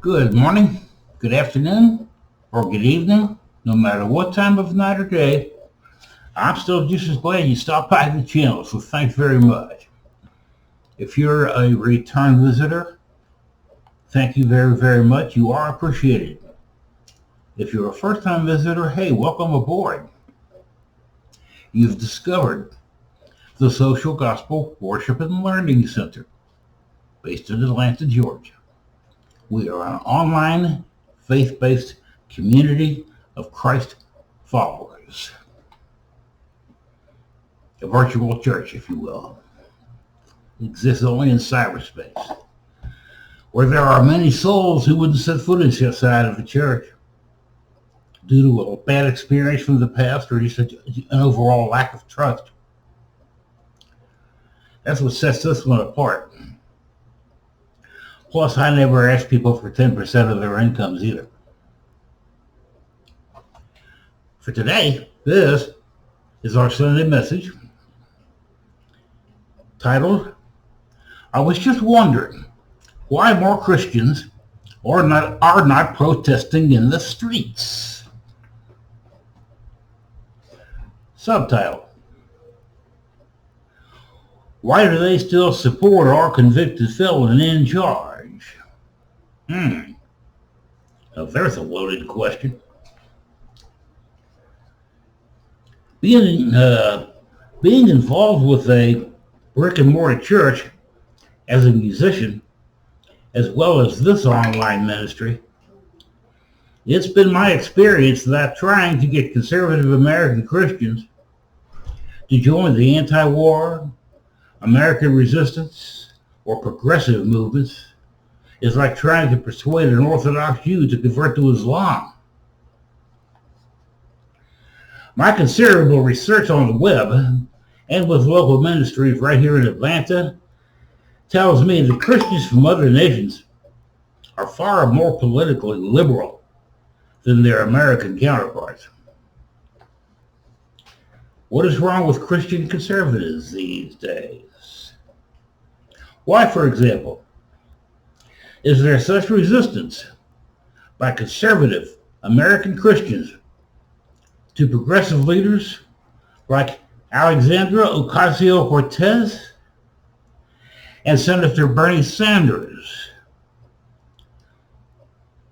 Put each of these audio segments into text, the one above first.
Good morning, good afternoon, or good evening, no matter what time of night or day. I'm still just as glad you stopped by the channel, so thanks very much. If you're a return visitor, thank you very, very much. You are appreciated. If you're a first-time visitor, hey, welcome aboard. You've discovered the Social Gospel Worship and Learning Center, based in Atlanta, Georgia. We are an online, faith-based community of Christ followers. A virtual church, if you will. It exists only in cyberspace, where there are many souls who wouldn't set foot inside of the church due to a bad experience from the past or just an overall lack of trust. That's what sets this one apart. Plus, I never ask people for 10% of their incomes either. For today, this is our Sunday message titled, I was just wondering why more Christians are not protesting in the streets. Subtitle, why do they still support our convicted felon in charge? Now there's a loaded question. Being involved with a brick and mortar church as a musician, as well as this online ministry, it's been my experience that trying to get conservative American Christians to join the anti-war, American resistance, or progressive movements is like trying to persuade an Orthodox Jew to convert to Islam. My considerable research on the web and with local ministries right here in Atlanta tells me that Christians from other nations are far more politically liberal than their American counterparts. What is wrong with Christian conservatives these days? Why, for example, is there such resistance by conservative American Christians to progressive leaders like Alexandria Ocasio-Cortez and Senator Bernie Sanders,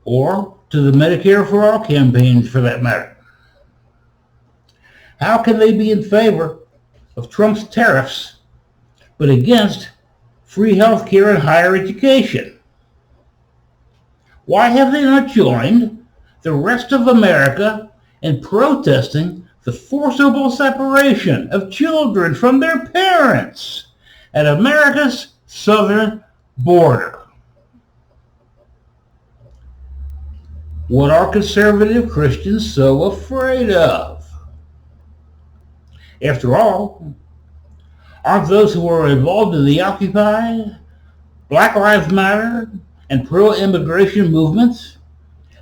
or to the Medicare for All campaigns for that matter? How can they be in favor of Trump's tariffs but against free health care and higher education? Why have they not joined the rest of America in protesting the forcible separation of children from their parents at America's southern border? What are conservative Christians so afraid of? After all, aren't those who are involved in the Occupy, Black Lives Matter, and pro-immigration movements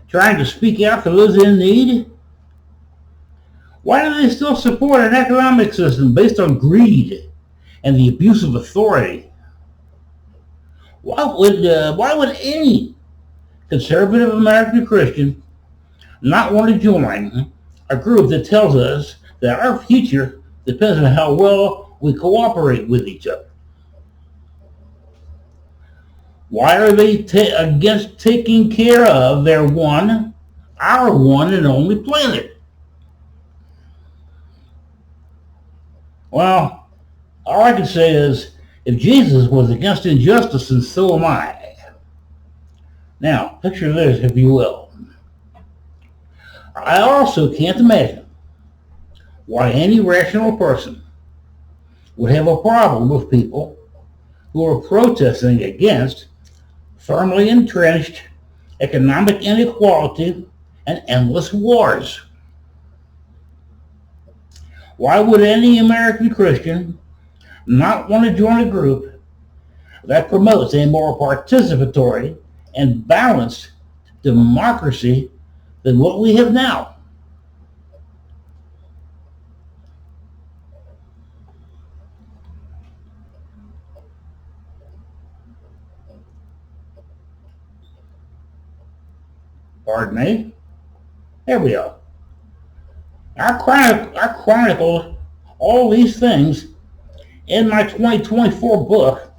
trying to speak out for those in need? Why do they still support an economic system based on greed and the abuse of authority? Why would any conservative American Christian not want to join a group that tells us that our future depends on how well we cooperate with each other? Why are they against taking care of our one and only planet? Well, all I can say is, if Jesus was against injustice, then so am I. Now, picture this, if you will. I also can't imagine why any rational person would have a problem with people who are protesting against firmly entrenched economic inequality and endless wars. Why would any American Christian not want to join a group that promotes a more participatory and balanced democracy than what we have now? Pardon me. There we go. I chronicled all these things in my 2024 book,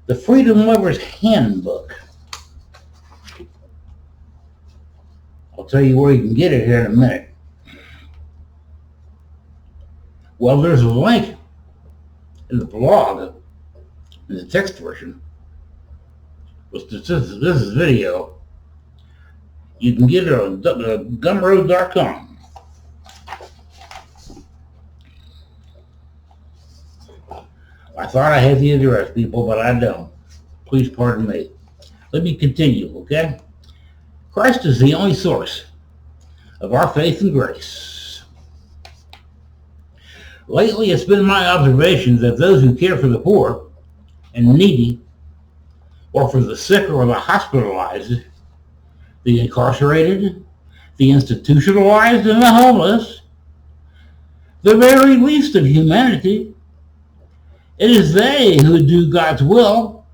The Freedom Lover's Handbook. I'll tell you where you can get it here in a minute. Well, there's a link in the blog, in the text version. This is video. You can get it on gumroad.com. I thought I had the address, people, but I don't. Please pardon me. Let me continue, okay? Christ is the only source of our faith and grace. Lately, it's been my observation that those who care for the poor and needy, or for the sick or the hospitalized, the incarcerated, the institutionalized, and the homeless, the very least of humanity, it is they who do God's will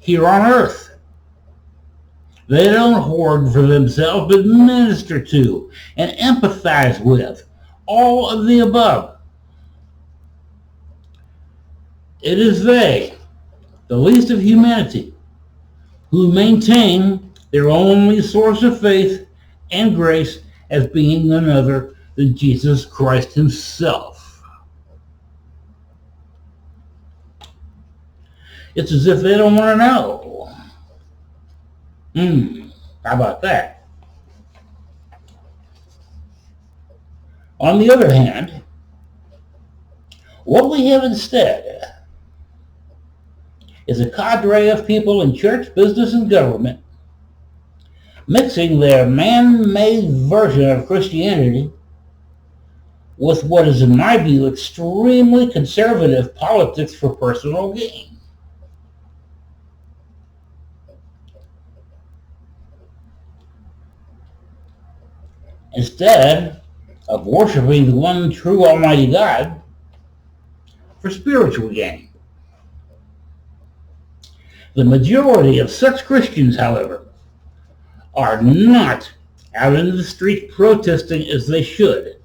here on earth. They don't hoard for themselves, but minister to and empathize with all of the above. It is they, the least of humanity, who maintain their only source of faith and grace as being none other than Jesus Christ himself. It's as if they don't want to know. How about that? On the other hand, what we have instead is a cadre of people in church, business, and government mixing their man-made version of Christianity with what is, in my view, extremely conservative politics for personal gain. Instead of worshiping the one true Almighty God for spiritual gain. The majority of such Christians, however, are not out in the street protesting as they should.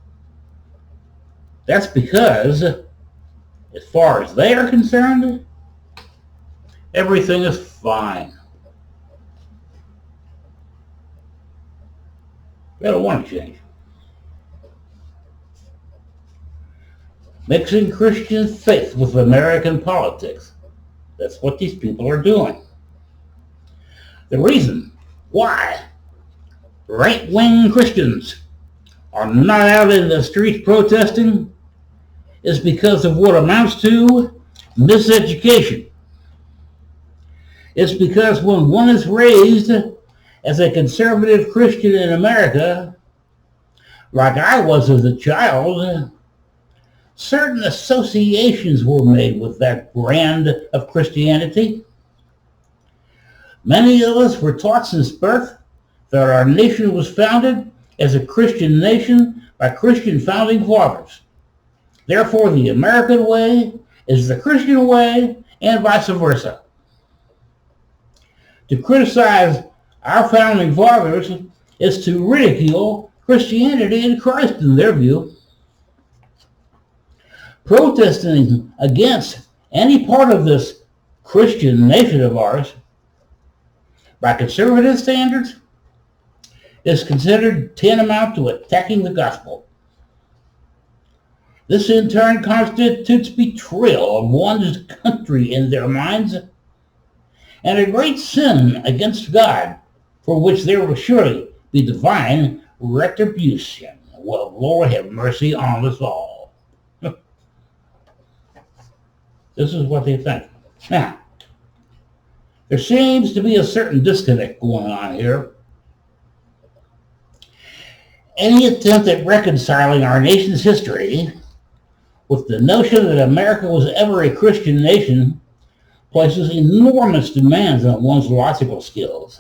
That's because, as far as they are concerned, everything is fine. They don't want to change. Mixing Christian faith with American politics. That's what these people are doing. The reason why right-wing Christians are not out in the streets protesting is because of what amounts to miseducation. It's because when one is raised as a conservative Christian in America, like I was as a child, certain associations were made with that brand of Christianity. Many of us were taught since birth that our nation was founded as a Christian nation by Christian founding fathers. Therefore, the American way is the Christian way, and vice versa. To criticize our founding fathers is to ridicule Christianity and Christ in their view. Protesting against any part of this Christian nation of ours, by conservative standards, is considered tantamount to attacking the gospel. This in turn constitutes betrayal of one's country in their minds, and a great sin against God, for which there will surely be divine retribution. Well, Lord have mercy on us all. This is what they think. Now, there seems to be a certain disconnect going on here. Any attempt at reconciling our nation's history with the notion that America was ever a Christian nation places enormous demands on one's logical skills.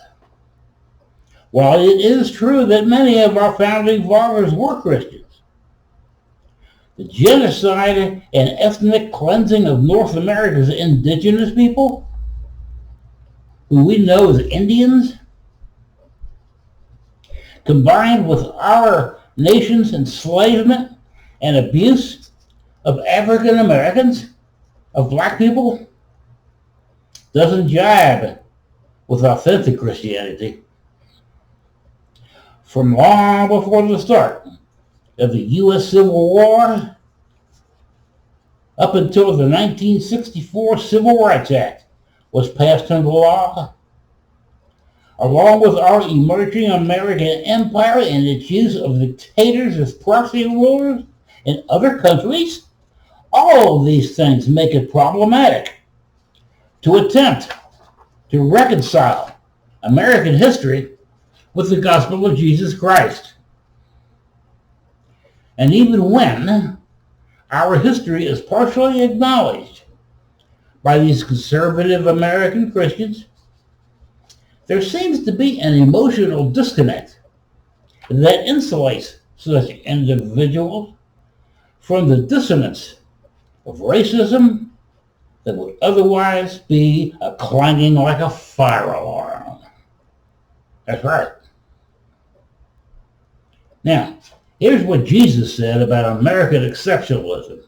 While it is true that many of our founding fathers were Christians, the genocide and ethnic cleansing of North America's indigenous people, who we know as Indians, combined with our nation's enslavement and abuse of African Americans, of black people, doesn't jibe with authentic Christianity. From long before the start of the U.S. Civil War up until the 1964 Civil Rights Act was passed into law, along with our emerging American empire and its use of dictators as proxy rulers in other countries, all of these things make it problematic to attempt to reconcile American history with the gospel of Jesus Christ. And even when our history is partially acknowledged by these conservative American Christians, there seems to be an emotional disconnect that insulates such individuals from the dissonance of racism that would otherwise be clanging like a fire alarm. That's right. Now, here's what Jesus said about American exceptionalism.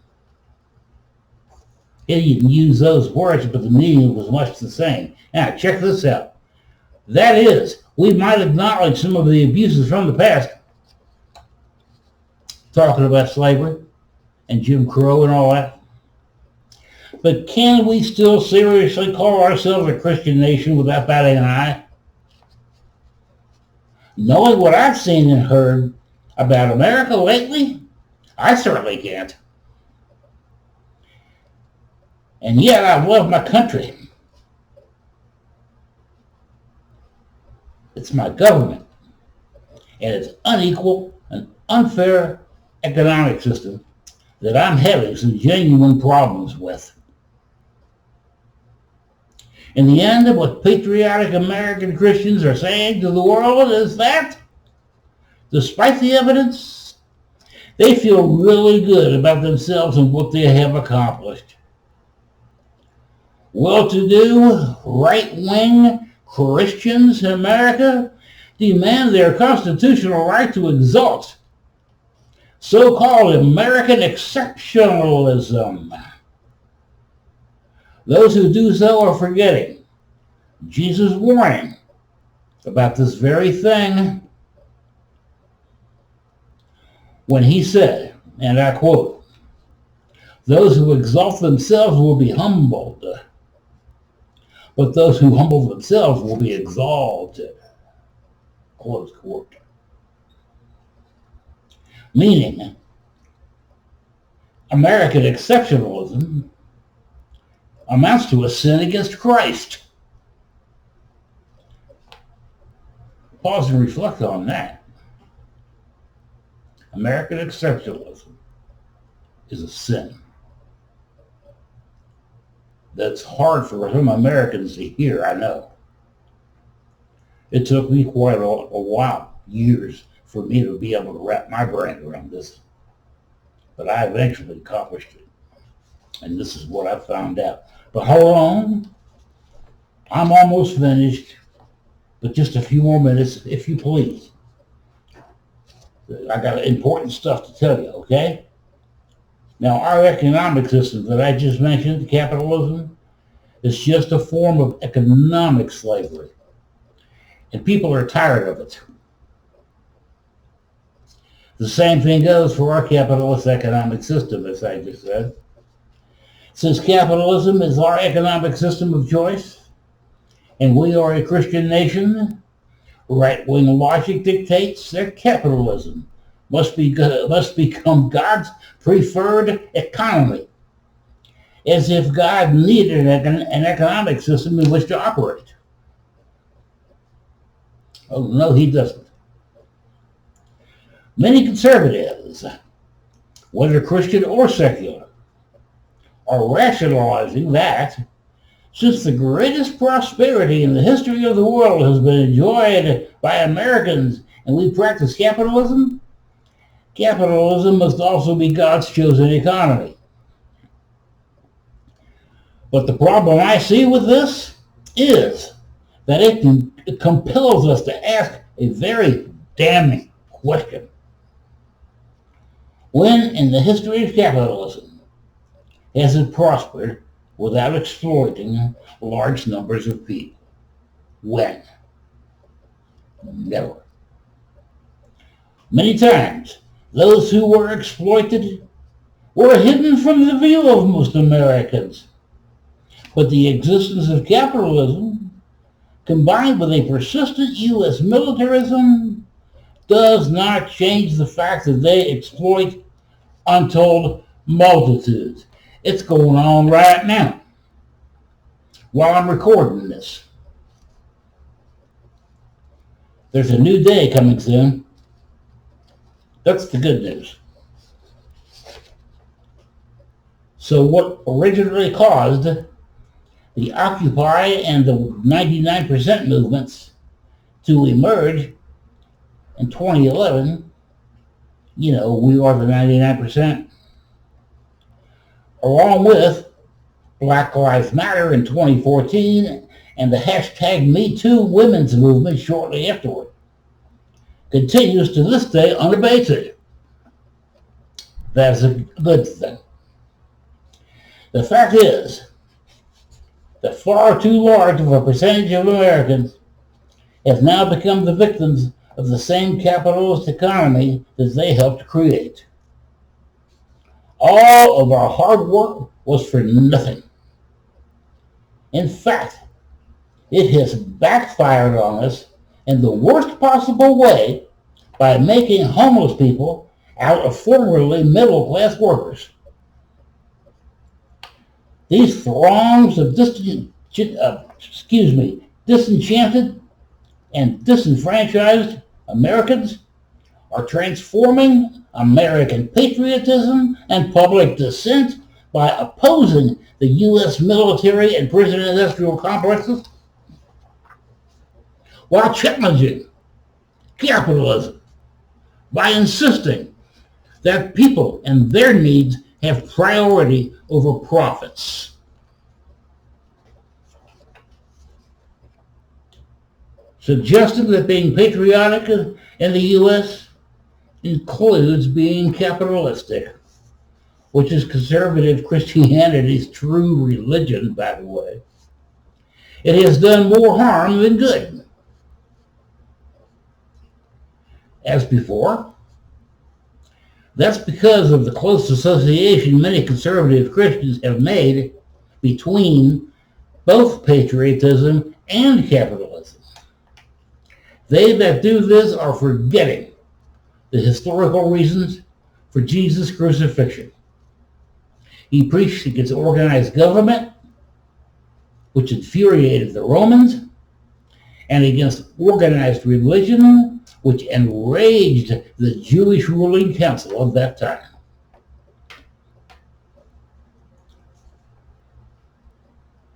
He didn't use those words, but the meaning was much the same. Now, check this out. That is, we might acknowledge some of the abuses from the past, talking about slavery and Jim Crow and all that. But can we still seriously call ourselves a Christian nation without batting an eye? Knowing what I've seen and heard about America lately, I certainly can't. And yet I love my country. It's my government and its unequal and unfair economic system that I'm having some genuine problems with. In the end, what patriotic American Christians are saying to the world is that, despite the evidence, they feel really good about themselves and what they have accomplished. Well-to-do, right-wing Christians in America demand their constitutional right to exalt so-called American exceptionalism. Those who do so are forgetting Jesus' warning about this very thing when he said, and I quote, "Those who exalt themselves will be humbled, but those who humble themselves will be exalted." Close quote. Meaning, American exceptionalism amounts to a sin against Christ. Pause and reflect on that. American exceptionalism is a sin. That's hard for some Americans to hear, I know. It took me quite a while, years, for me to be able to wrap my brain around this. But I eventually accomplished it. And this is what I found out. But hold on. I'm almost finished. But just a few more minutes, if you please. I got important stuff to tell you, okay? Now, our economic system that I just mentioned, capitalism, is just a form of economic slavery. And people are tired of it. The same thing goes for our capitalist economic system, as I just said. Since capitalism is our economic system of choice, and we are a Christian nation, right-wing logic dictates that capitalism must become God's preferred economy, as if God needed an economic system in which to operate. Oh, no, he doesn't. Many conservatives, whether Christian or secular, are rationalizing that since the greatest prosperity in the history of the world has been enjoyed by Americans and we practice capitalism, capitalism must also be God's chosen economy. But the problem I see with this is that it compels us to ask a very damning question. When in the history of capitalism has it prospered without exploiting large numbers of people? When? Never. Many times, those who were exploited were hidden from the view of most Americans. But the existence of capitalism, combined with a persistent U.S. militarism, does not change the fact that they exploit untold multitudes. It's going on right now while I'm recording this. There's a new day coming soon. That's the good news. So what originally caused the Occupy and the 99% movements to emerge in 2011, we are the 99%, along with Black Lives Matter in 2014 and the hashtag #MeToo women's movement shortly afterward, continues to this day unabated. That's a good thing. The fact is that far too large of a percentage of Americans have now become the victims of the same capitalist economy that they helped create. All of our hard work was for nothing. In fact, it has backfired on us in the worst possible way by making homeless people out of formerly middle-class workers. These throngs of disenchanted and disenfranchised Americans are transforming American patriotism and public dissent by opposing the U.S. military and prison-industrial complexes while challenging capitalism by insisting that people and their needs have priority over profits. Suggesting that being patriotic in the U.S. includes being capitalistic, which is conservative Christianity's true religion, by the way. It has done more harm than good. As before, that's because of the close association many conservative Christians have made between both patriotism and capitalism. They that do this are forgetting the historical reasons for Jesus' crucifixion. He preached against organized government, which infuriated the Romans, and against organized religion, which enraged the Jewish ruling council of that time.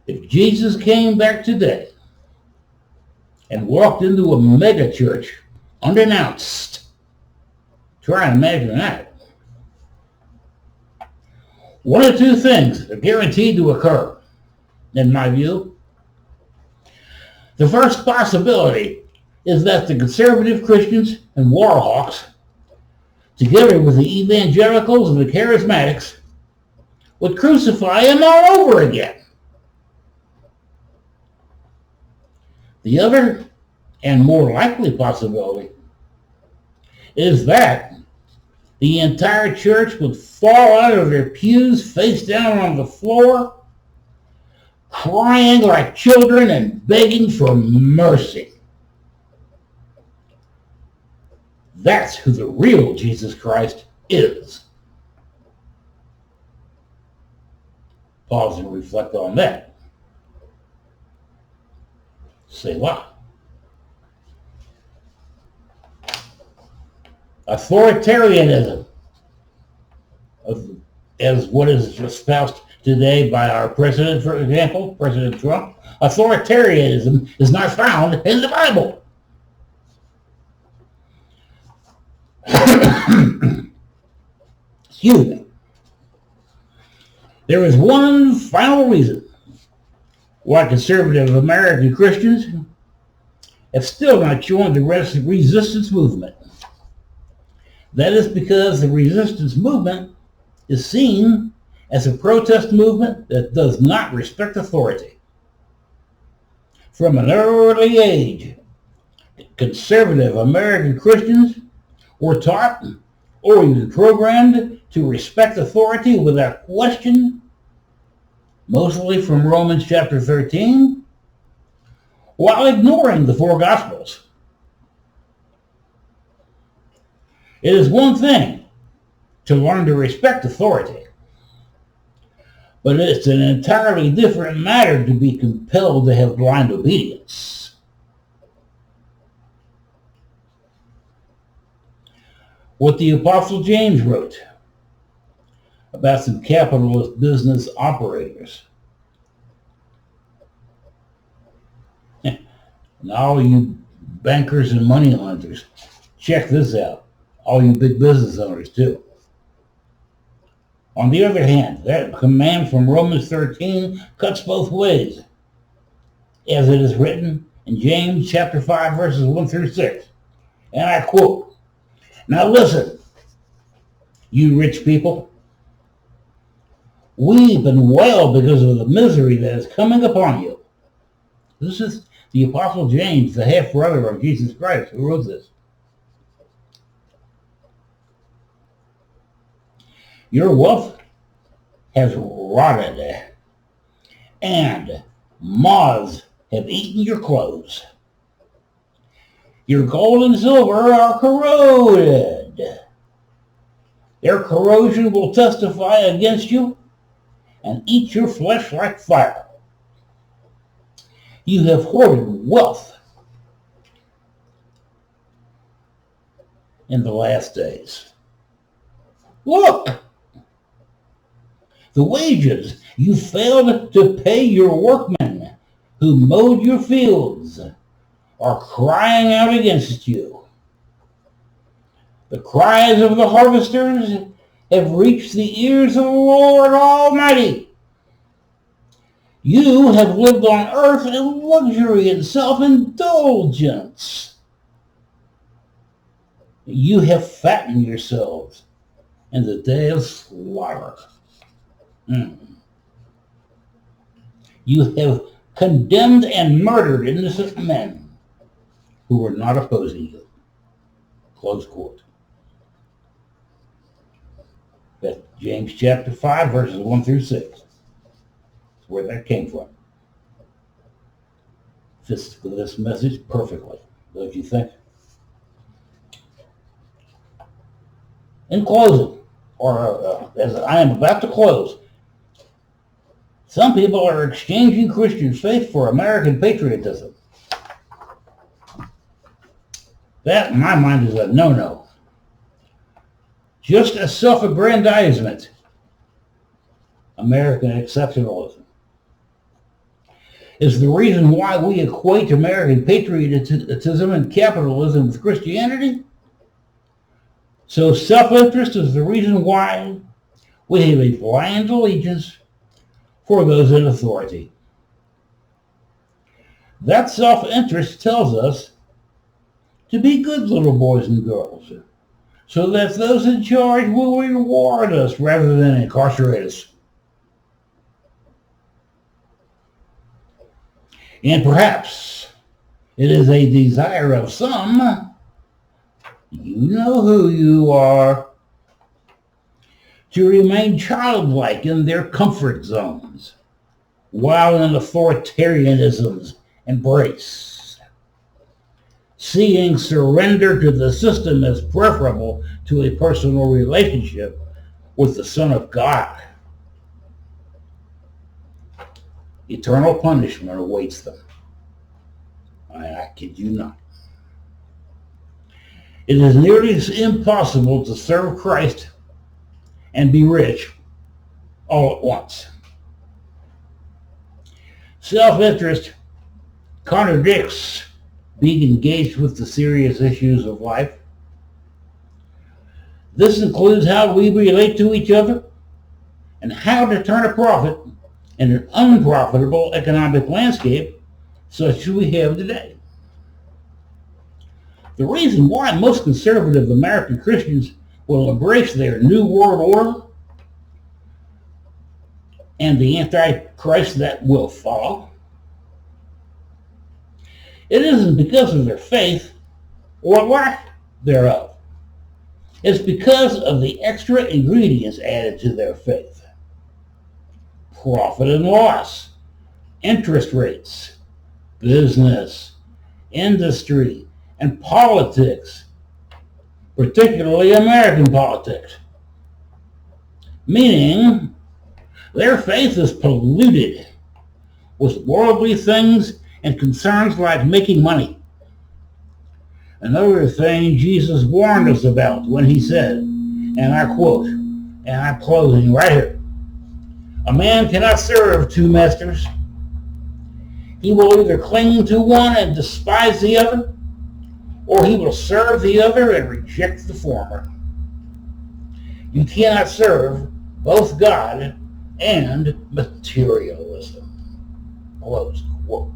If Jesus came back today and walked into a mega church unannounced, try and imagine that. One of two things are guaranteed to occur, in my view. The first possibility is that the conservative Christians and war hawks, together with the evangelicals and the charismatics, would crucify him all over again. The other, and more likely possibility, is that the entire church would fall out of their pews face down on the floor, crying like children and begging for mercy. That's who the real Jesus Christ is. Pause and reflect on that. Say what? Authoritarianism, as what is espoused today by our president, for example, President Trump, authoritarianism is not found in the Bible. Excuse me. There is one final reason why conservative American Christians have still not joined the resistance movement. That is because the resistance movement is seen as a protest movement that does not respect authority. From an early age, conservative American Christians were taught or even programmed to respect authority without question, mostly from Romans chapter 13, while ignoring the four Gospels. It is one thing to learn to respect authority, but it's an entirely different matter to be compelled to have blind obedience. What the Apostle James wrote about some capitalist business operators. And all you bankers and money lenders, check this out. All you big business owners too. On the other hand, that command from Romans 13 cuts both ways, as it is written in James chapter 5, verses 1 through 6. And I quote, "Now listen, you rich people, weep and wail because of the misery that is coming upon you." This is the Apostle James, the half-brother of Jesus Christ, who wrote this. "Your wealth has rotted, and moths have eaten your clothes. Your gold and silver are corroded. Their corrosion will testify against you and eat your flesh like fire. You have hoarded wealth in the last days. Look! The wages you failed to pay your workmen who mowed your fields are crying out against you. The cries of the harvesters have reached the ears of the Lord Almighty. You have lived on earth in luxury and self-indulgence. You have fattened yourselves in the day of slaughter. You have condemned and murdered innocent men who were not opposing you." Close quote. That's James chapter 5, verses 1 through 6. That's where that came from. Fits with this message perfectly, don't you think? In closing, or as I am about to close, some people are exchanging Christian faith for American patriotism. That, in my mind, is a no-no. Just a self-aggrandizement, American exceptionalism, is the reason why we equate American patriotism and capitalism with Christianity. So self-interest is the reason why we have a blind allegiance for those in authority. That self-interest tells us to be good little boys and girls, so that those in charge will reward us rather than incarcerate us. And perhaps it is a desire of some, you know who you are, to remain childlike in their comfort zones while in authoritarianism's embrace, seeing surrender to the system as preferable to a personal relationship with the Son of God. Eternal punishment awaits them. I kid you not. It is nearly impossible to serve Christ and be rich all at once. Self-interest contradicts being engaged with the serious issues of life. This includes how we relate to each other and how to turn a profit in an unprofitable economic landscape such as we have today. The reason why most conservative American Christians will embrace their New World Order and the Antichrist that will follow, it isn't because of their faith or lack thereof. It's because of the extra ingredients added to their faith. Profit and loss, interest rates, business, industry, and politics, particularly American politics. Meaning, their faith is polluted with worldly things and concerns like making money. Another thing Jesus warned us about when he said, and I quote, and I'm closing right here, "A man cannot serve two masters. He will either cling to one and despise the other, or he will serve the other and reject the former. You cannot serve both God and materialism." Close quote.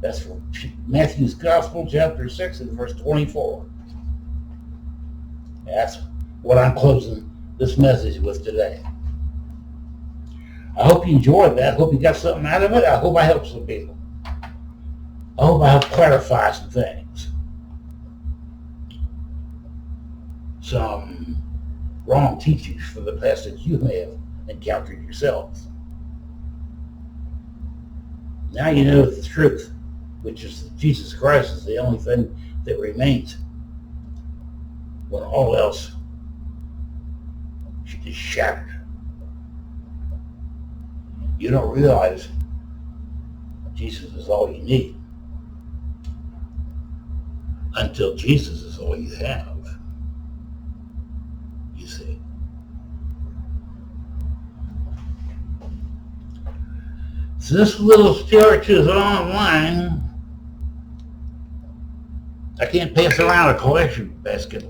That's from Matthew's Gospel, chapter 6, and verse 24. That's what I'm closing this message with today. I hope you enjoyed that. I hope you got something out of it. I hope I helped some people. I hope I helped clarify some things. Some wrong teachings from the past that you may have encountered yourselves. Now you know the truth, which is that Jesus Christ is the only thing that remains when all else is shattered. You don't realize Jesus is all you need until Jesus is all you have, you see. So this little church is online. I can't pass around a collection basket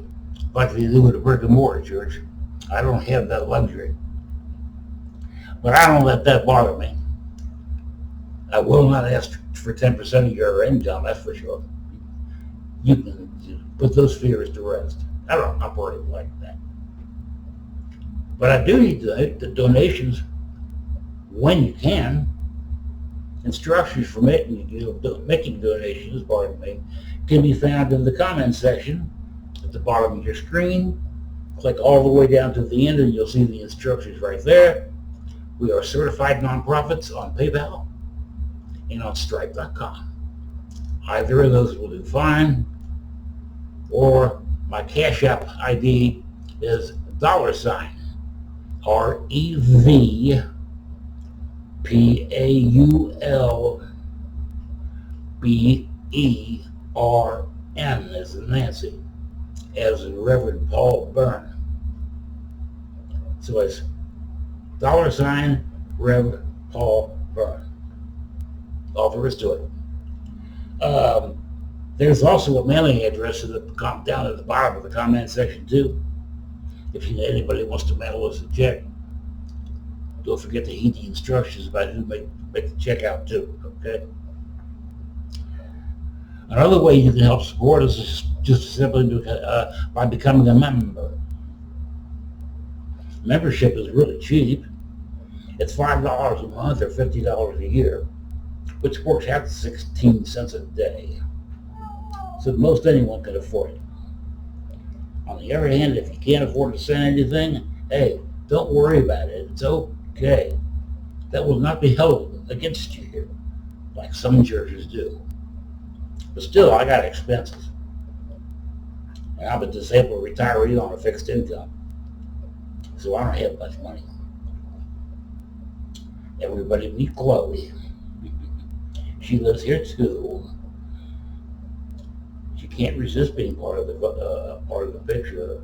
like they do with a brick and mortar church. I don't have that luxury. But I don't let that bother me. I will not ask for 10% of your income, that's for sure. You can put those fears to rest. I don't operate like that. But I do need the donations when you can. Instructions for making donations, pardon me, can be found in the comments section at the bottom of your screen. Click all the way down to the end and you'll see the instructions right there. We are certified nonprofits on PayPal and on Stripe.com. Either of those will do fine. Or my Cash App ID is $, REVPAULBERN as in Nancy, as in Reverend Paul Bern. So it's $ Rev Paul Bern. All there is to it. There's also a mailing address down at the bottom of the comment section too. If anybody wants to mail us a check, don't forget to heed the instructions about who make the check out too. Okay. Another way you can help support us is just simply by becoming a member. Membership is really cheap. It's $5 a month or $50 a year, which works out to 16 cents a day. So most anyone can afford it. On the other hand, if you can't afford to send anything, hey, don't worry about it. It's okay. That will not be held against you here, like some churches do. But still, I got expenses. And I'm a disabled retiree on a fixed income. So I don't have much money. Everybody meet Chloe. She lives here too. She can't resist being part of the picture.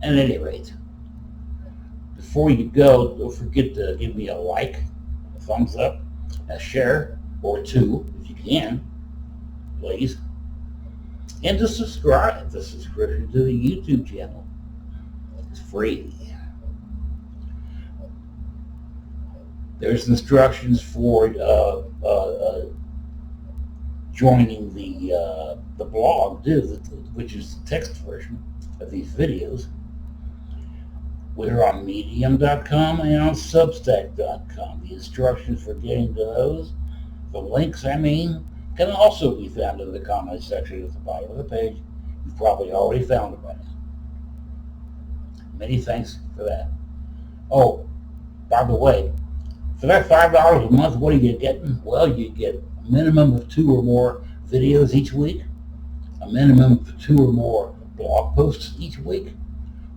At any rate, before you go, don't forget to give me a like, a thumbs up, a share, or two if you can, please, and to subscribe. The subscription to the YouTube channel. It's free. There's instructions for joining the blog, which is the text version of these videos. We're on medium.com and on substack.com. The instructions for getting to those, the links, can also be found in the comments section at the bottom of the page. You've probably already found it by now. Many thanks for that. Oh, by the way, for that $5 a month, what are you getting? Well, you get a minimum of 2 or more videos each week, a minimum of 2 or more blog posts each week,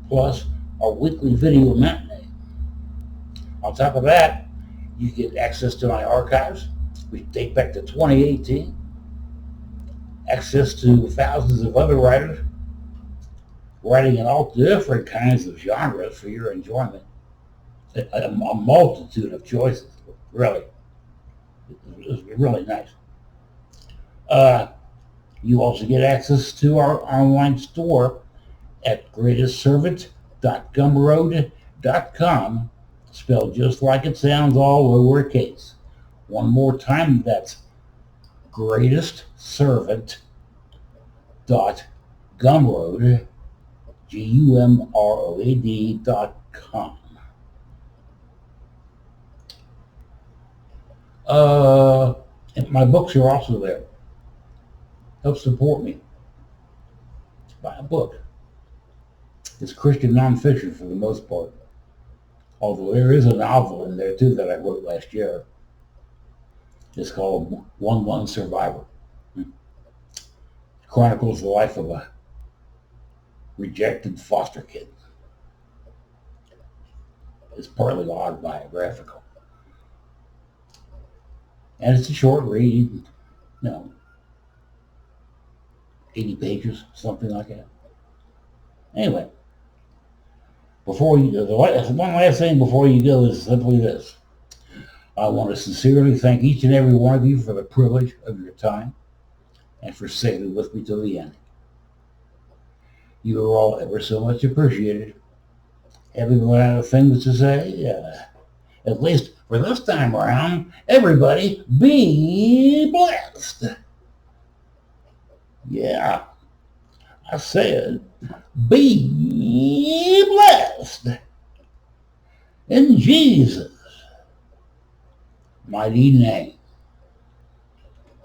plus a weekly video matinee. On top of that, you get access to my archives, which date back to 2018, access to thousands of other writers, writing in all different kinds of genres for your enjoyment, a multitude of choices, really. It's really nice. You also get access to our online store at greatestservant.gumroad.com, spelled just like it sounds, all lowercase. One more time, that's greatestservant.gumroad, GUMROAD.com. And my books are also there. Help support me. Buy a book. It's Christian nonfiction for the most part. Although there is a novel in there too that I wrote last year. It's called One Survivor. It chronicles the life of a rejected foster kid. It's partly autobiographical. And it's a short read, 80 pages, something like that. Anyway, one last thing before you go is simply this. I want to sincerely thank each and every one of you for the privilege of your time and for sailing with me to the end. You are all ever so much appreciated. Having run out of things to say, at least for this time around, everybody be blessed. Yeah, I said, be blessed. In Jesus' mighty name.